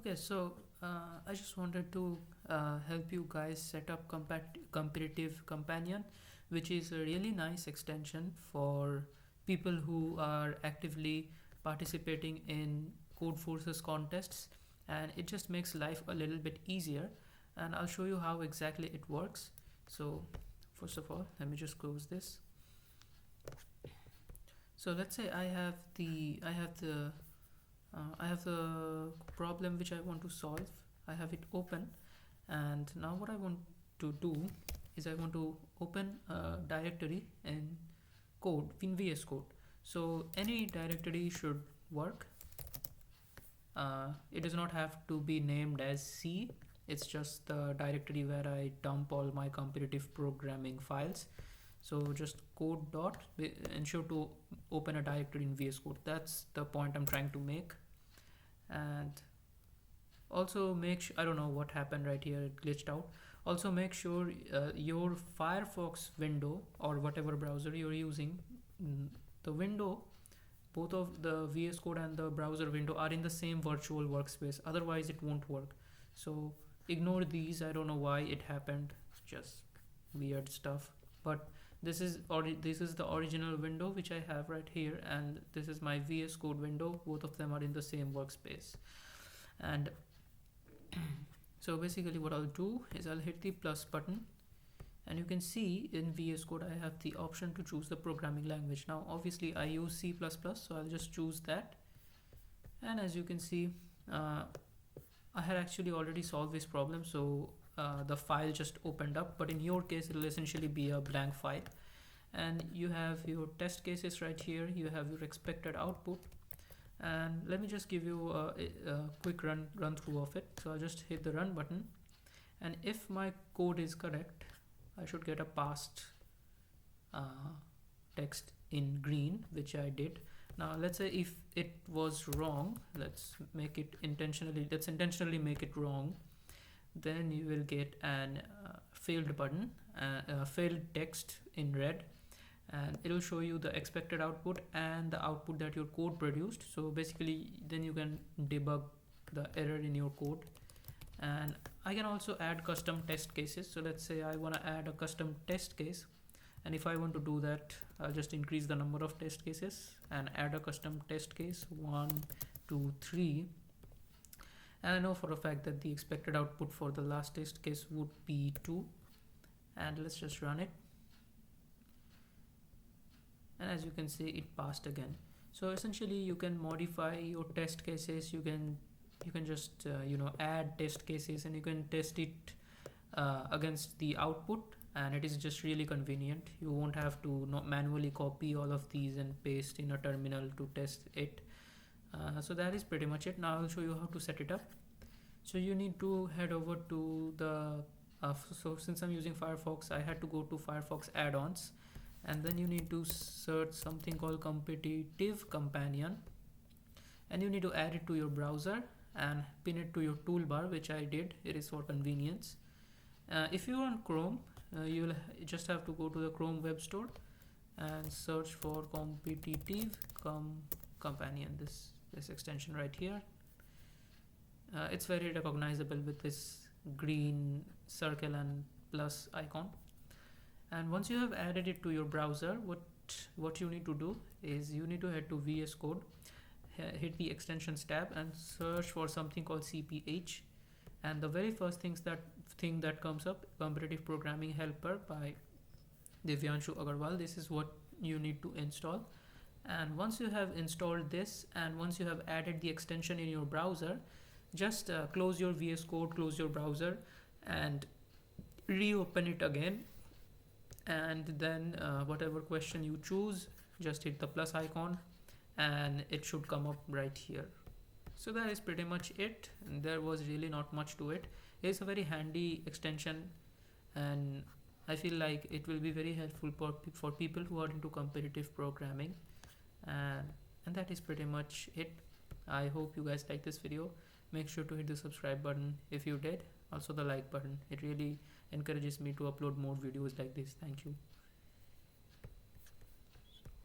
Okay, so I just wanted to help you guys set up competitive companion, which is a really nice extension for people who are actively participating in Codeforces contests, and it just makes life a little bit easier. And I'll show you how exactly it works. So first of all, let me just close this. So let's say I have the problem which I want to solve. I have it open, and now what I want to do is I want to open a directory in VS Code. So any directory should work. It does not have to be named as C. It's just the directory where I dump all my competitive programming files. So just code dot ensure to open a directory in VS Code. That's the point I'm trying to make. And also make sure, I don't know what happened right here, it glitched out. Also make sure your Firefox window or whatever browser you're using, the window, both of the VS Code and the browser window are in the same virtual workspace, otherwise it won't work. So ignore these, I don't know why it happened, just weird stuff. But this is the original window which I have right here, and this is my VS Code window. Both of them are in the same workspace. And so basically what I'll do is I'll hit the plus button, and you can see in VS Code I have the option to choose the programming language. Now obviously I use C++, so I'll just choose that. And as you can see, I had actually already solved this problem, so the file just opened up, but in your case it will essentially be a blank file. And you have your test cases right here, you have your expected output, and let me just give you a quick run through of it. So I'll just hit the run button, and if my code is correct, I should get a passed text in green, which I did. Now let's say if it was wrong, let's intentionally make it wrong, then you will get an failed button, failed text in red, and it will show you the expected output and the output that your code produced. So basically then you can debug the error in your code. And I can also add custom test cases. So let's say I want to add a custom test case, and if I want to do that, I'll just increase the number of test cases and add a custom test case 1 2 3. And I know for a fact that the expected output for the last test case would be 2, and let's just run it. And as you can see, it passed again. So essentially you can modify your test cases, you can just add test cases, and you can test it against the output, and it is just really convenient. You won't have to not manually copy all of these and paste in a terminal to test it. So that is pretty much it. Now I'll show you how to set it up. So you need to head over to the so since I'm using Firefox, I had to go to Firefox add-ons, and then you need to search something called competitive companion, and you need to add it to your browser and pin it to your toolbar, which I did. It is for convenience. If you're on Chrome, you'll just have to go to the Chrome web store and search for competitive companion, this extension right here. It's very recognizable with this green circle and plus icon. And once you have added it to your browser, what you need to do is you need to head to VS Code, hit the extensions tab, and search for something called CPH. And the very first thing that comes up, Competitive Programming Helper by Divyanshu Agarwal. This is what you need to install. And once you have installed this, and once you have added the extension in your browser, just close your VS Code, close your browser, and reopen it again. And then whatever question you choose, just hit the plus icon, and it should come up right here. So that is pretty much it. There was really not much to it. It's a very handy extension, and I feel like it will be very helpful for people who are into competitive programming. And that is pretty much it. I hope you guys like this video. Make sure to hit the subscribe button if you did, also the like button. It really encourages me to upload more videos like this. Thank you.